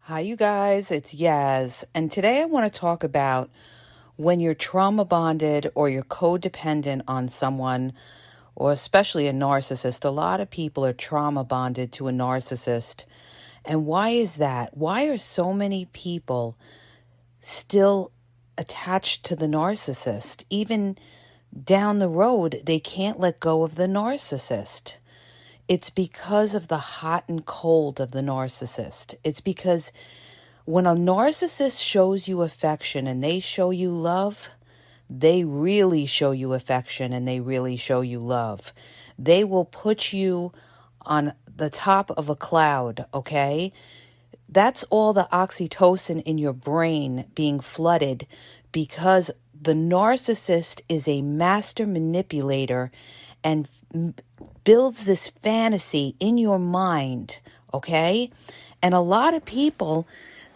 Hi, you guys. It's Yaz. And today I want to talk about when you're trauma bonded or you're codependent on someone, or especially a narcissist. A lot of people are trauma bonded to a narcissist. And why is that? Why are so many people still attached to the narcissist? Even down the road, they can't let go of the narcissist. It's because of the hot and cold of the narcissist. It's because when a narcissist shows you affection and they show you love, they really show you affection and they really show you love. They will put you on the top of a cloud, okay? That's all the oxytocin in your brain being flooded because the narcissist is a master manipulator and builds this fantasy in your mind, okay? And a lot of people,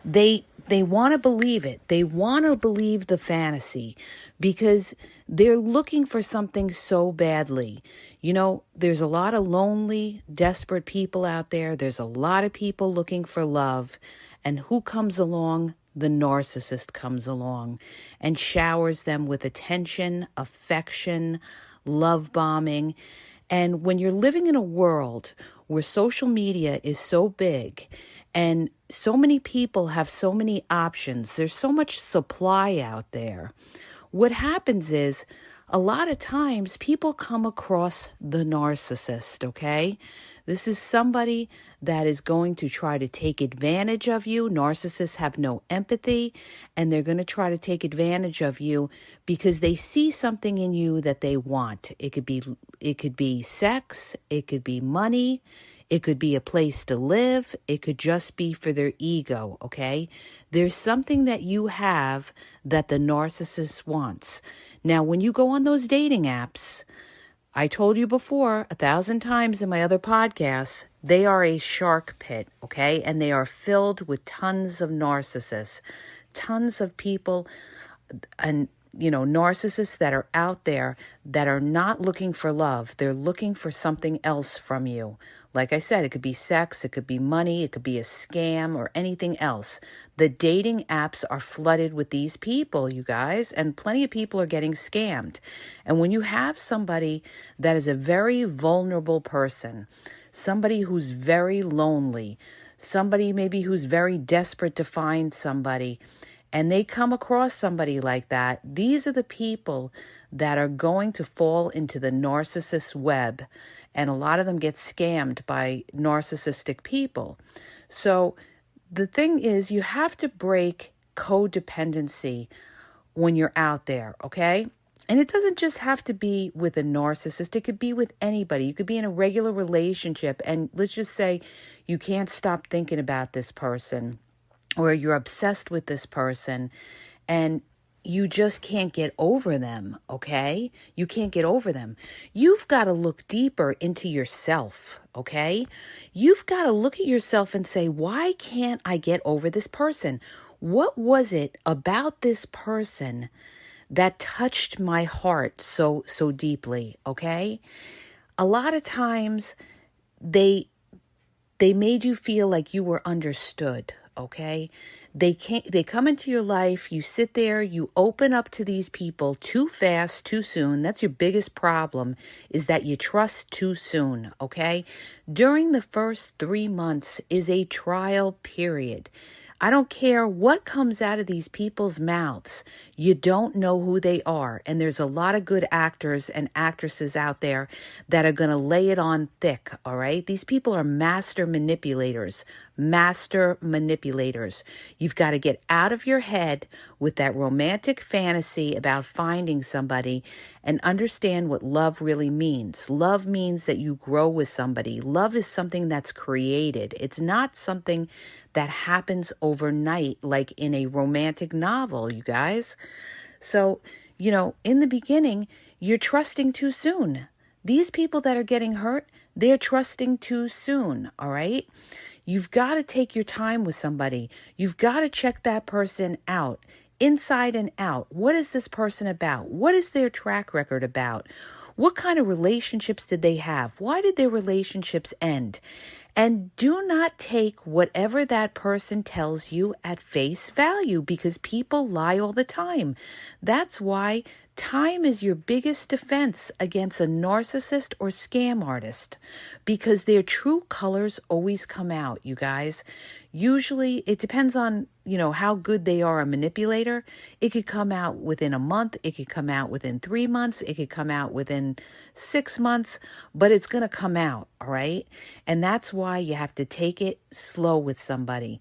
they want to believe it. They want to believe the fantasy because they're looking for something so badly. You know, there's a lot of lonely, desperate people out there. There's a lot of people looking for love. And who comes along? The narcissist comes along and showers them with attention, affection, love bombing. And when you're living in a world where social media is so big and so many people have so many options, there's so much supply out there, what happens is a lot of times people come across the narcissist, okay? This is somebody that is going to try to take advantage of you. Narcissists have no empathy, and they're going to try to take advantage of you because they see something in you that they want. It could be sex, it could be money, it could be a place to live, it could just be for their ego, okay? There's something that you have that the narcissist wants. Now, when you go on those dating apps, I told you before 1,000 times in my other podcasts, they are a shark pit, okay? And they are filled with tons of narcissists, tons of people and, narcissists that are out there that are not looking for love. They're looking for something else from you. Like I said, it could be sex, it could be money, it could be a scam or anything else. The dating apps are flooded with these people, you guys, and plenty of people are getting scammed. And when you have somebody that is a very vulnerable person, somebody who's very lonely, somebody maybe who's very desperate to find somebody, and they come across somebody like that, these are the people that are going to fall into the narcissist web. And a lot of them get scammed by narcissistic people. So the thing is, you have to break codependency when you're out there, okay? And it doesn't just have to be with a narcissist. It could be with anybody. You could be in a regular relationship, and let's just say you can't stop thinking about this person, or you're obsessed with this person, and you just can't get over them, okay? You can't get over them. You've got to look deeper into yourself, okay? You've got to look at yourself and say, why can't I get over this person? What was it about this person that touched my heart so deeply, okay? A lot of times they made you feel like you were understood, okay? They come into your life, you sit there, you open up to these people too fast, too soon. That's your biggest problem, is that you trust too soon, okay? During the first 3 months is a trial period. I don't care what comes out of these people's mouths. You don't know who they are. And there's a lot of good actors and actresses out there that are going to lay it on thick, all right? These people are master manipulators. You've got to get out of your head with that romantic fantasy about finding somebody and understand what love really means. Love means that you grow with somebody. Love is something that's created. It's not something that happens overnight like in a romantic novel, you guys. So, in the beginning, you're trusting too soon. These people that are getting hurt, they're trusting too soon, all right? You've got to take your time with somebody. You've got to check that person out, inside and out. What is this person about? What is their track record about? What kind of relationships did they have? Why did their relationships end? And do not take whatever that person tells you at face value, because people lie all the time. That's why time is your biggest defense against a narcissist or scam artist, because their true colors always come out, you guys. Usually it depends on, how good they are a manipulator. It could come out within a month. It could come out within 3 months. It could come out within 6 months, but it's going to come out. All right. And that's why you have to take it slow with somebody.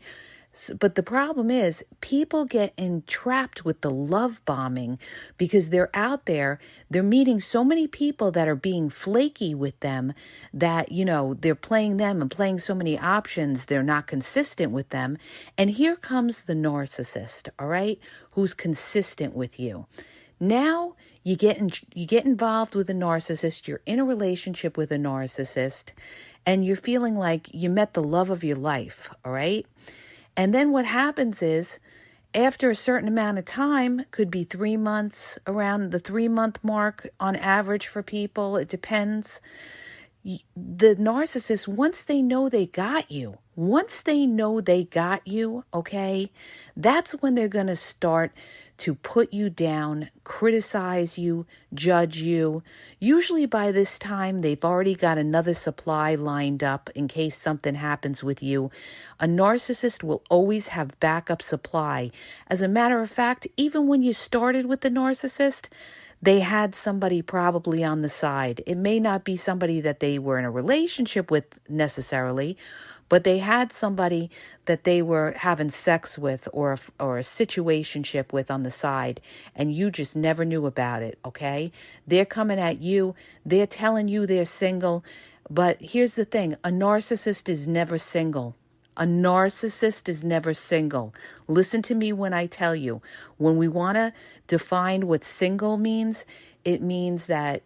But the problem is people get entrapped with the love bombing because they're out there, they're meeting so many people that are being flaky with them that, they're playing them and playing so many options. They're not consistent with them. And here comes the narcissist, all right, who's consistent with you. Now you get involved with a narcissist, you're in a relationship with a narcissist, and you're feeling like you met the love of your life, all right? And then what happens is, after a certain amount of time, could be 3 months, around the 3-month mark on average for people, it depends. The narcissist, once they know they got you, okay, that's when they're going to start to put you down, criticize you, judge you. Usually by this time, they've already got another supply lined up in case something happens with you. A narcissist will always have backup supply. As a matter of fact, even when you started with the narcissist, they had somebody probably on the side. It may not be somebody that they were in a relationship with necessarily, but they had somebody that they were having sex with or a situationship with on the side, and you just never knew about it, okay? They're coming at you. They're telling you they're single. But here's the thing. A narcissist is never single. A narcissist is never single. Listen to me when I tell you. When we want to define what single means, it means that,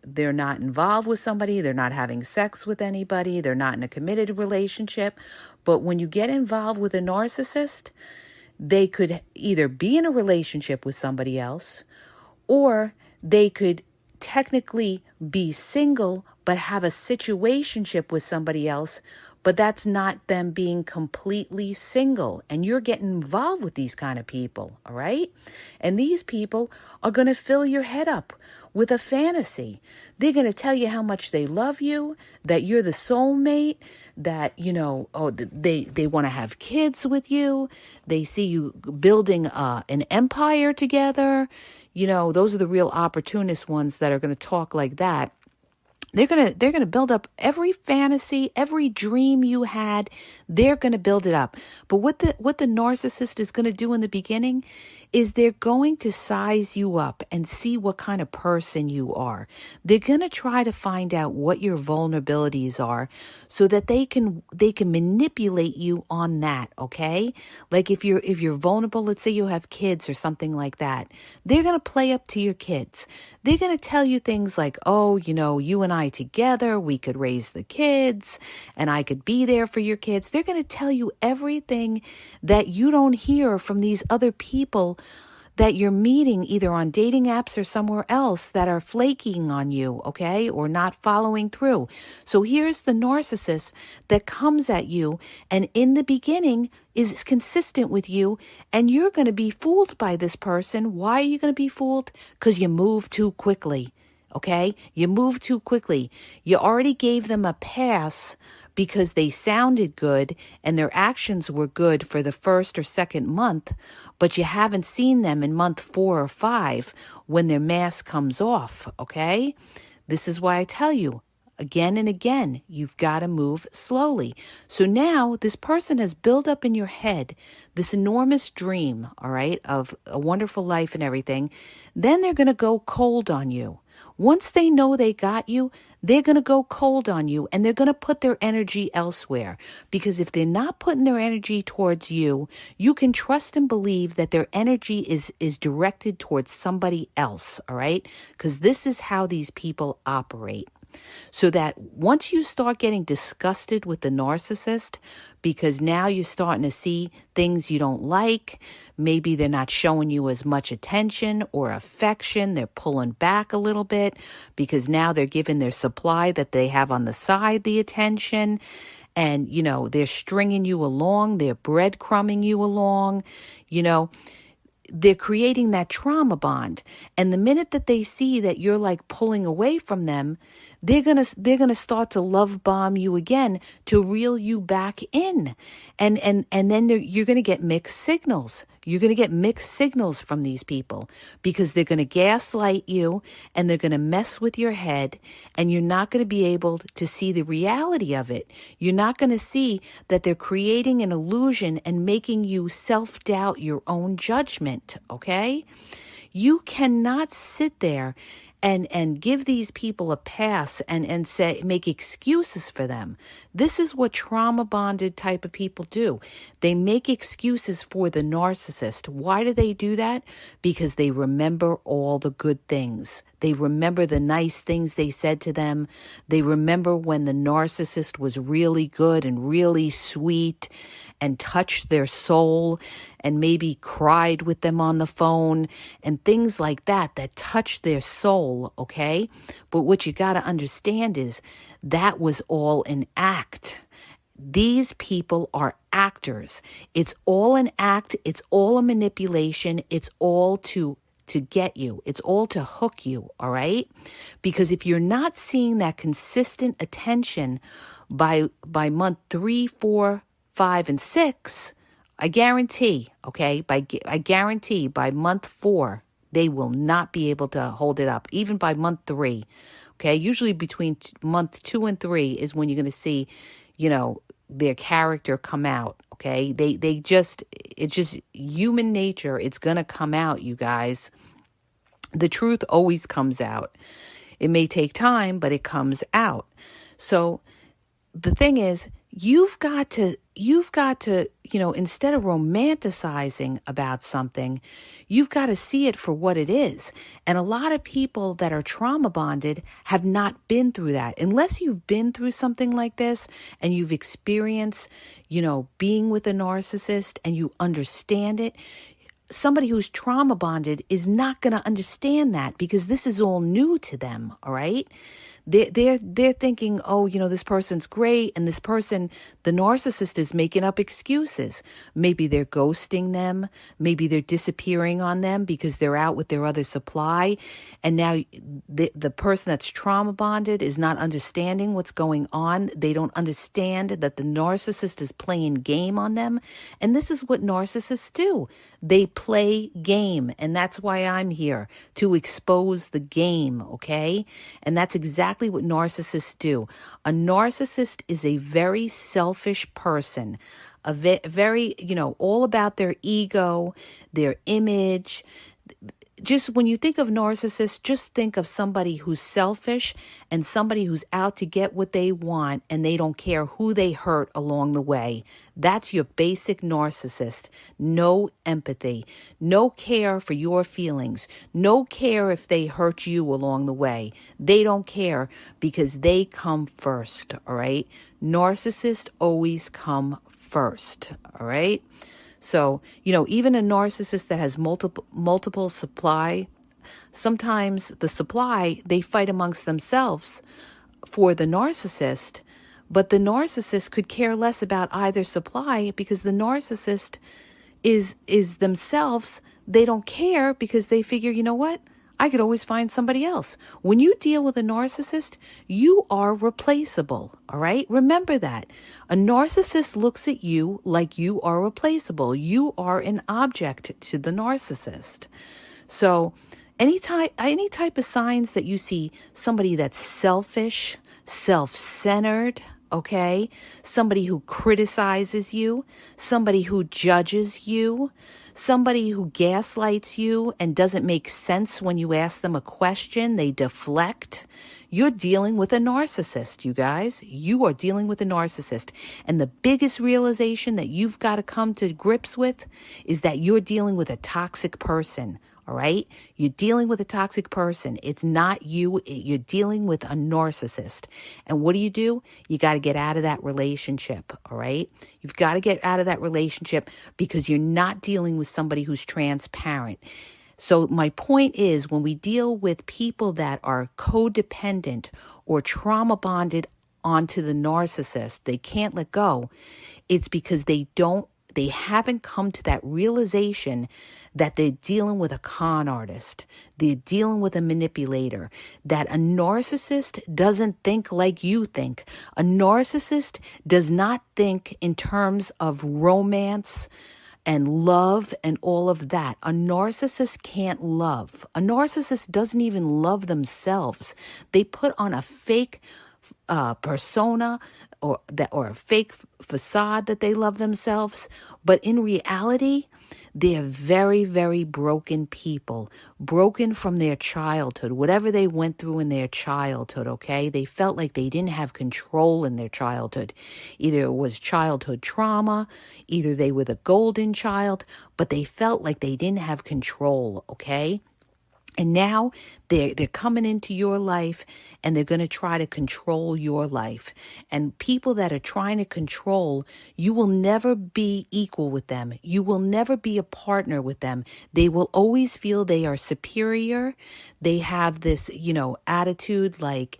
they're not involved with somebody, they're not having sex with anybody, they're not in a committed relationship. But when you get involved with a narcissist, they could either be in a relationship with somebody else, or they could technically be single but have a situationship with somebody else, but that's not them being completely single. And you're getting involved with these kind of people, all right? And these people are going to fill your head up with a fantasy. They're going to tell you how much they love you, that you're the soulmate, that, they want to have kids with you. They see you building an empire together. Those are the real opportunist ones that are going to talk like that. They're gonna build up every fantasy, every dream you had. They're gonna build it up. But what the narcissist is gonna do in the beginning is they're going to size you up and see what kind of person you are. They're gonna try to find out what your vulnerabilities are so that they can manipulate you on that, okay? Like if you're vulnerable, let's say you have kids or something like that, they're gonna play up to your kids. They're gonna tell you things like, oh, you and I together, we could raise the kids and I could be there for your kids. They're going to tell you everything that you don't hear from these other people that you're meeting either on dating apps or somewhere else that are flaking on you, okay, or not following through. So here's the narcissist that comes at you and in the beginning is consistent with you, and you're going to be fooled by this person. Why are you going to be fooled? Because you move too quickly. Okay, you move too quickly. You already gave them a pass because they sounded good and their actions were good for the first or second month, but you haven't seen them in month 4 or 5 when their mask comes off. Okay, this is why I tell you again and again, you've got to move slowly. So now this person has built up in your head this enormous dream, all right, of a wonderful life and everything. Then they're going to go cold on you. Once they know they got you, they're going to go cold on you and they're going to put their energy elsewhere. Because if they're not putting their energy towards you, you can trust and believe that their energy is directed towards somebody else, all right? Because this is how these people operate. So that once you start getting disgusted with the narcissist, because now you're starting to see things you don't like, maybe they're not showing you as much attention or affection, they're pulling back a little bit because now they're giving their supply that they have on the side the attention. and, they're stringing you along, they're breadcrumbing you along, you know, they're creating that trauma bond. And the minute that they see that you're like pulling away from them, they're going to start to love bomb you again to reel you back in. And then you're going to get mixed signals. You're going to get mixed signals from these people because they're going to gaslight you and they're going to mess with your head, and you're not going to be able to see the reality of it. You're not going to see that they're creating an illusion and making you self-doubt your own judgment, okay? You cannot sit there and give these people a pass and say, make excuses for them. This is what trauma bonded type of people do. They make excuses for the narcissist. Why do they do that? Because they remember all the good things. They remember the nice things they said to them. They remember when the narcissist was really good and really sweet and touched their soul and maybe cried with them on the phone and things like that touched their soul, okay? But what you got to understand is that was all an act. These people are actors. It's all an act. It's all a manipulation. It's all to get you. It's all to hook you, all right? Because if you're not seeing that consistent attention by month 3, 4, 5, and 6, I guarantee, okay, I guarantee by month 4, they will not be able to hold it up, even by month 3, okay? Usually between month 2 and 3 is when you're going to see, their character come out, okay? It's just human nature. It's going to come out, you guys. The truth always comes out. It may take time, but it comes out. So the thing is, you've got to, instead of romanticizing about something, you've got to see it for what it is. And a lot of people that are trauma bonded have not been through that. Unless you've been through something like this and you've experienced, being with a narcissist and you understand it, somebody who's trauma bonded is not going to understand that because this is all new to them, all right? They're thinking, oh, this person's great, and this person, the narcissist, is making up excuses. Maybe they're ghosting them. Maybe they're disappearing on them because they're out with their other supply. And now the person that's trauma bonded is not understanding what's going on. They don't understand that the narcissist is playing game on them. And this is what narcissists do. They play game. And that's why I'm here, to expose the game, okay? And that's exactly what narcissists do. A narcissist is a very selfish person, a very, all about their ego, their image. Just when you think of narcissists, just think of somebody who's selfish and somebody who's out to get what they want, and they don't care who they hurt along the way. That's your basic narcissist. No empathy, no care for your feelings, no care if they hurt you along the way. They don't care because they come first, all right? Narcissists always come first, all right? So, even a narcissist that has multiple supply, sometimes the supply, they fight amongst themselves for the narcissist, but the narcissist could care less about either supply because the narcissist is themselves. They don't care because they figure, you know what? I could always find somebody else. When you deal with a narcissist, you are replaceable, all right? Remember that. A narcissist looks at you like you are replaceable. You are an object to the narcissist. So any type of signs that you see somebody that's selfish, self-centered, okay? Somebody who criticizes you, somebody who judges you, somebody who gaslights you and doesn't make sense when you ask them a question, they deflect. You're dealing with a narcissist, you guys. You are dealing with a narcissist. And the biggest realization that you've got to come to grips with is that you're dealing with a toxic person. All right? You're dealing with a toxic person. It's not you. You're dealing with a narcissist. And what do? You got to get out of that relationship. All right? You've got to get out of that relationship because you're not dealing with somebody who's transparent. So my point is, when we deal with people that are codependent or trauma bonded onto the narcissist, they can't let go, it's because they haven't come to that realization that they're dealing with a con artist. They're dealing with a manipulator. That a narcissist doesn't think like you think. A narcissist does not think in terms of romance and love and all of that. A narcissist can't love. A narcissist doesn't even love themselves. They put on a fake persona or a fake facade that they love themselves, but in reality, they're very, very broken people, broken from their childhood, whatever they went through in their childhood, okay? They felt like they didn't have control in their childhood. Either it was childhood trauma, either they were the golden child, but they felt like they didn't have control, okay? And now they're coming into your life and they're going to try to control your life. And people that are trying to control, you will never be equal with them. You will never be a partner with them. They will always feel they are superior. They have this, attitude like,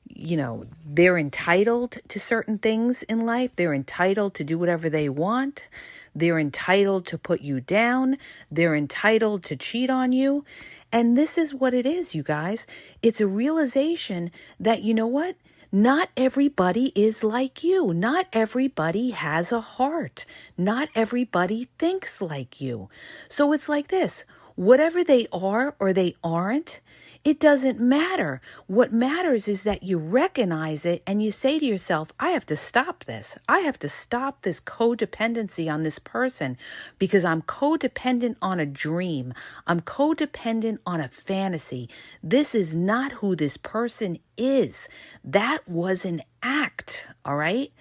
they're entitled to certain things in life. They're entitled to do whatever they want. They're entitled to put you down. They're entitled to cheat on you. And this is what it is, you guys. It's a realization that, you know what? Not everybody is like you. Not everybody has a heart. Not everybody thinks like you. So it's like this. Whatever they are or they aren't, it doesn't matter. What matters is that you recognize it and you say to yourself, I have to stop this. I have to stop this codependency on this person because I'm codependent on a dream. I'm codependent on a fantasy. This is not who this person is. That was an act, all right?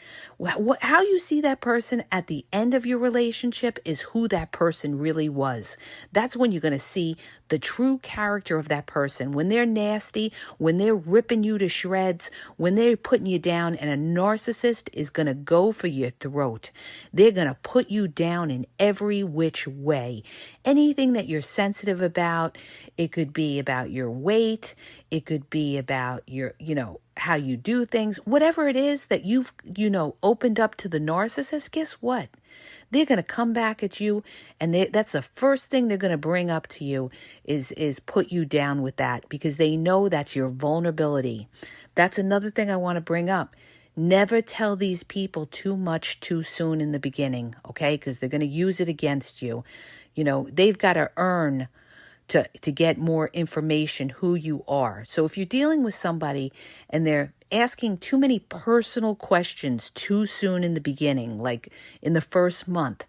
How you see that person at the end of your relationship is who that person really was. That's when you're going to see the true character of that person. When they're nasty, when they're ripping you to shreds, when they're putting you down, and a narcissist is going to go for your throat. They're going to put you down in every which way. Anything that you're sensitive about, it could be about your weight, it could be about your, how you do things, whatever it is that you've, opened up to the narcissist, guess what? They're going to come back at you, and that's the first thing they're going to bring up to you is put you down with that, because they know that's your vulnerability. That's another thing I want to bring up. Never tell these people too much too soon in the beginning, okay? Because they're going to use it against you. They've got to earn to get more information who you are. So if you're dealing with somebody and they're asking too many personal questions too soon in the beginning, like in the first month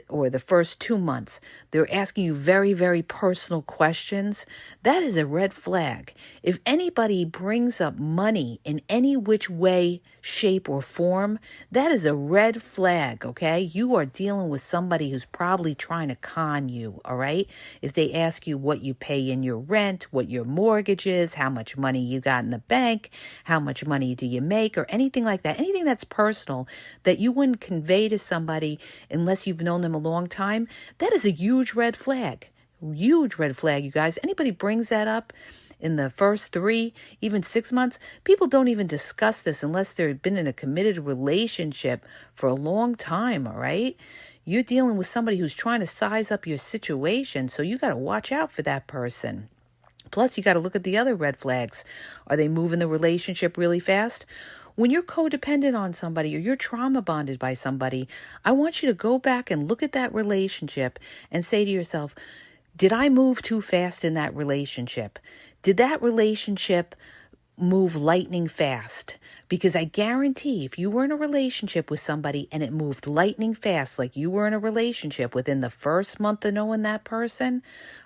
or the first 2 months, they're asking you very, very personal questions, that is a red flag. If anybody brings up money in any which way, shape, or form, that is a red flag, okay? You are dealing with somebody who's probably trying to con you, all right? If they ask you what you pay in your rent, what your mortgage is, how much money you got in the bank, how much money do you make, or anything like that, anything that's personal that you wouldn't convey to somebody unless you've known them a long time, that is a huge red flag. Huge red flag, you guys. Anybody brings that up in the first 3, even 6 months, people don't even discuss this unless they've been in a committed relationship for a long time, all right? You're dealing with somebody who's trying to size up your situation, so you got to watch out for that person. Plus, you got to look at the other red flags. Are they moving the relationship really fast? When you're codependent on somebody or you're trauma bonded by somebody, I want you to go back and look at that relationship and say to yourself, did I move too fast in that relationship? Did that relationship move lightning fast? Because I guarantee if you were in a relationship with somebody and it moved lightning fast, like you were in a relationship within the first month of knowing that person,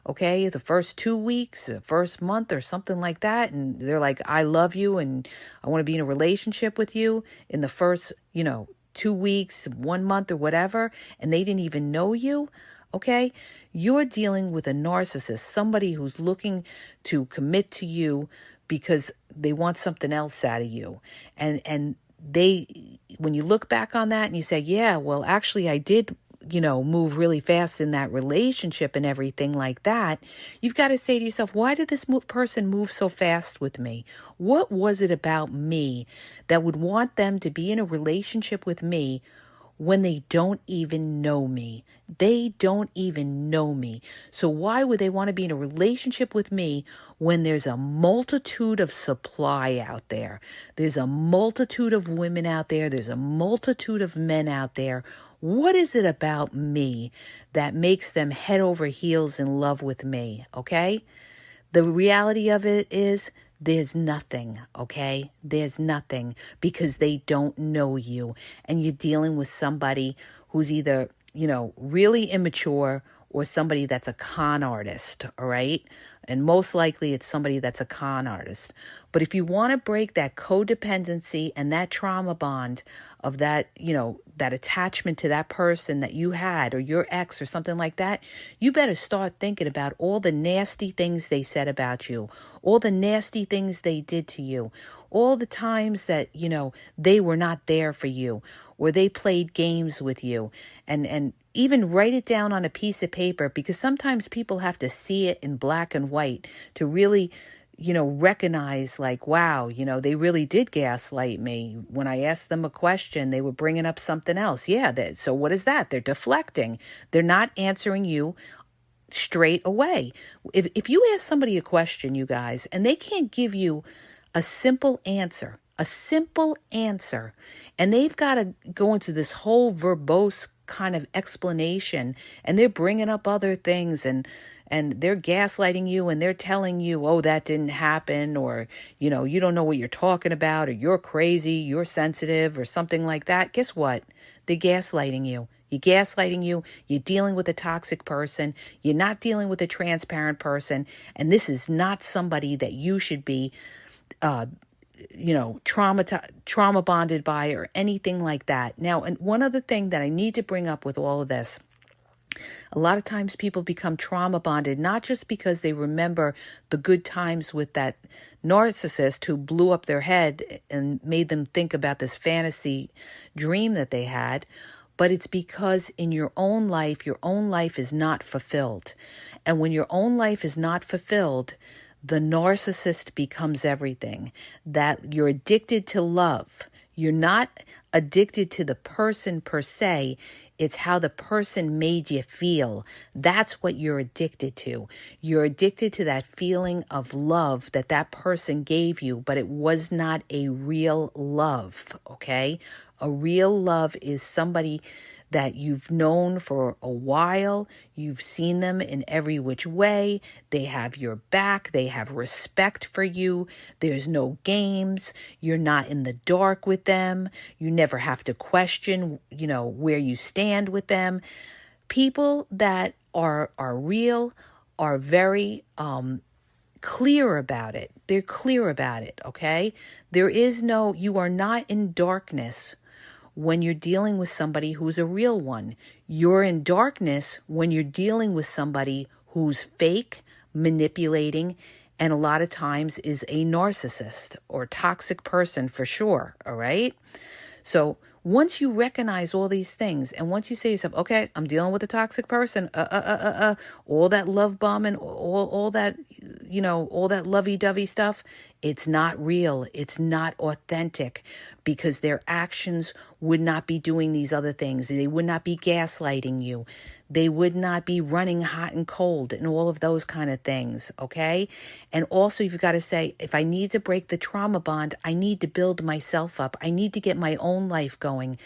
okay, the first 2 weeks, the first month or something like that, and they're like, I love you and I want to be in a relationship with you in the first, 2 weeks, 1 month or whatever, and they didn't even know you, okay, you're dealing with a narcissist, somebody who's looking to commit to you because they want something else out of you. And they, when you look back on that and you say, yeah, well, actually I did move really fast in that relationship and everything like that, you've got to say to yourself, why did this person move so fast with me? What was it about me that would want them to be in a relationship with me when they don't even know me? They don't even know me. So why would they want to be in a relationship with me when there's a multitude of supply out there? There's a multitude of women out there. There's a multitude of men out there. What is it about me that makes them head over heels in love with me? Okay? The reality of it is there's nothing, okay? There's nothing, because they don't know you. And you're dealing with somebody who's either, really immature or somebody that's a con artist, all right? And most likely it's somebody that's a con artist. But if you want to break that codependency and that trauma bond of that, that attachment to that person that you had, or your ex or something like that, you better start thinking about all the nasty things they said about you, all the nasty things they did to you, all the times that, they were not there for you, or they played games with you, and even write it down on a piece of paper, because sometimes people have to see it in black and white to really, recognize, like, wow, they really did gaslight me. When I asked them a question, they were bringing up something else. Yeah, so what is that? They're deflecting. They're not answering you straight away. If you ask somebody a question, you guys, and they can't give you a simple answer, and they've got to go into this whole verbose kind of explanation, and they're bringing up other things, and they're gaslighting you, and they're telling you, oh, that didn't happen, or, you don't know what you're talking about, or you're crazy, you're sensitive, or something like that. Guess what? They're gaslighting you. You're dealing with a toxic person. You're not dealing with a transparent person. And this is not somebody that you should be, trauma bonded by or anything like that. Now, and one other thing that I need to bring up with all of this, a lot of times people become trauma bonded, not just because they remember the good times with that narcissist who blew up their head and made them think about this fantasy dream that they had, but it's because in your own life is not fulfilled. And when your own life is not fulfilled, the narcissist becomes everything. That you're addicted to love. You're not addicted to the person per se. It's how the person made you feel. That's what you're addicted to. You're addicted to that feeling of love that person gave you, but it was not a real love, okay? A real love is somebody that you've known for a while. You've seen them in every which way. They have your back. They have respect for you. There's no games. You're not in the dark with them. You never have to question, where you stand with them. People that are real are very clear about it. They're clear about it, okay? You are not in darkness when you're dealing with somebody who's a real one. You're in darkness when you're dealing with somebody who's fake, manipulating, and a lot of times is a narcissist or toxic person for sure, all right? So once you recognize all these things, and once you say to yourself, okay, I'm dealing with a toxic person, all that love bombing, all that, all that lovey-dovey stuff, it's not real. It's not authentic, because their actions would not be doing these other things. They would not be gaslighting you. They would not be running hot and cold and all of those kind of things, okay? And also, you've got to say, if I need to break the trauma bond, I need to build myself up. I need to get my own life going.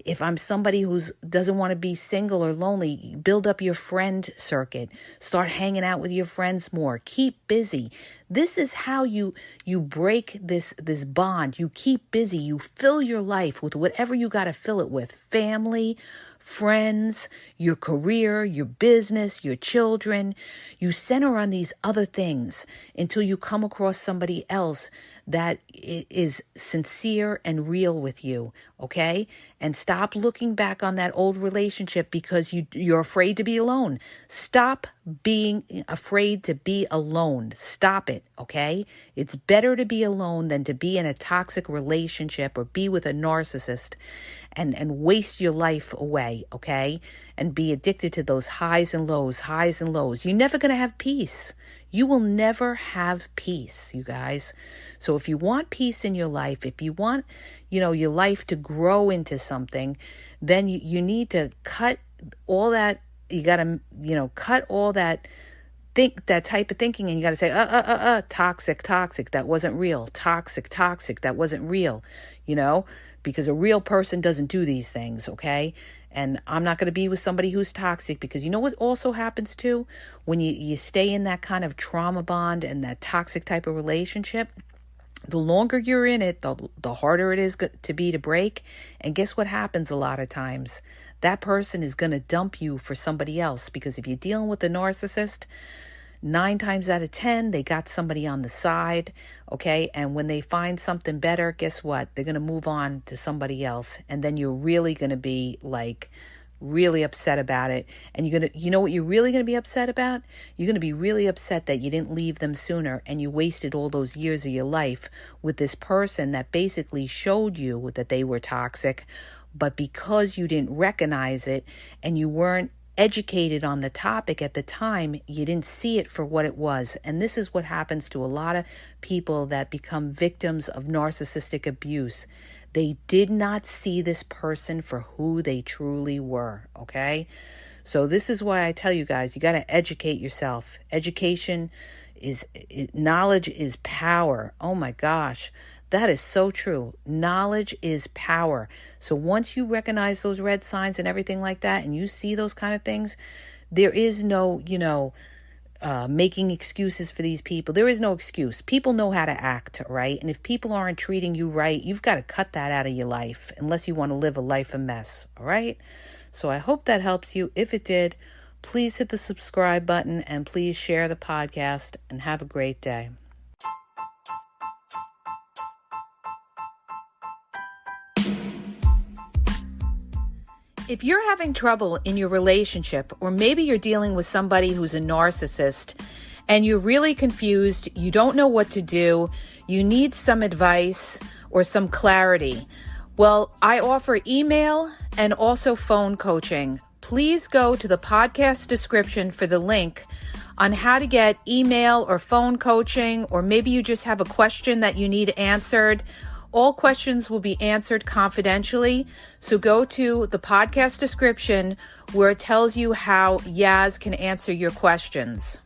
If I'm somebody who doesn't want to be single or lonely, build up your friend circuit. Start hanging out with your friends more. Keep busy. This is how you break this bond. You keep busy. You fill your life with whatever you got to fill it with. Family, friends, your career, your business, your children. You center on these other things until you come across somebody else that is sincere and real with you, okay? And stop looking back on that old relationship because you're afraid to be alone. Stop being afraid to be alone. Stop it. it, okay? It's better to be alone than to be in a toxic relationship or be with a narcissist and waste your life away, okay? And be addicted to those highs and lows. You're never going to have peace. You will never have peace, you guys. So if you want peace in your life, if you want, your life to grow into something, then you need to cut all that. You got to, cut all that type of thinking, and you got to say, toxic, that wasn't real. Toxic, that wasn't real, because a real person doesn't do these things, okay? And I'm not going to be with somebody who's toxic, because you know what also happens too? When you stay in that kind of trauma bond and that toxic type of relationship, the longer you're in it, the harder it is to break. And guess what happens a lot of times? That person is going to dump you for somebody else, because if you're dealing with a narcissist, 9 times out of 10, they got somebody on the side, okay? And when they find something better, guess what? They're going to move on to somebody else. And then you're really going to be really upset about it. And you know what you're really going to be upset about? You're going to be really upset that you didn't leave them sooner and you wasted all those years of your life with this person that basically showed you that they were toxic. But because you didn't recognize it and you weren't educated on the topic at the time, you didn't see it for what it was. And this is what happens to a lot of people that become victims of narcissistic abuse. They did not see this person for who they truly were, okay? So this is why I tell you guys, you got to educate yourself. Knowledge is power. Oh my gosh. That is so true. Knowledge is power. So once you recognize those red signs and everything like that, and you see those kind of things, there is no, making excuses for these people. There is no excuse. People know how to act, right? And if people aren't treating you right, you've got to cut that out of your life, unless you want to live a life of mess, all right? So I hope that helps you. If it did, please hit the subscribe button and please share the podcast, and have a great day. If you're having trouble in your relationship, or maybe you're dealing with somebody who's a narcissist and you're really confused, you don't know what to do, you need some advice or some clarity, well, I offer email and also phone coaching. Please go to the podcast description for the link on how to get email or phone coaching, or maybe you just have a question that you need answered. All questions will be answered confidentially. So go to the podcast description where it tells you how Yaz can answer your questions.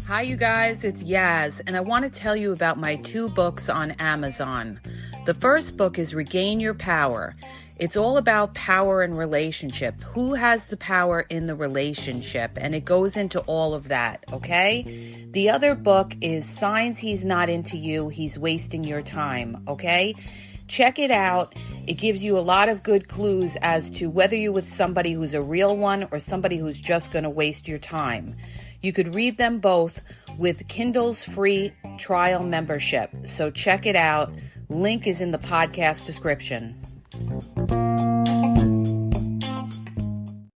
Hi, you guys, it's Yaz, and I want to tell you about my 2 books on Amazon. The first book is Regain Your Power. It's all about power and relationship. Who has the power in the relationship? And it goes into all of that, okay? The other book is Signs He's Not Into You, He's Wasting Your Time, okay? Check it out. It gives you a lot of good clues as to whether you're with somebody who's a real one or somebody who's just going to waste your time. You could read them both with Kindle's free trial membership. So check it out. Link is in the podcast description.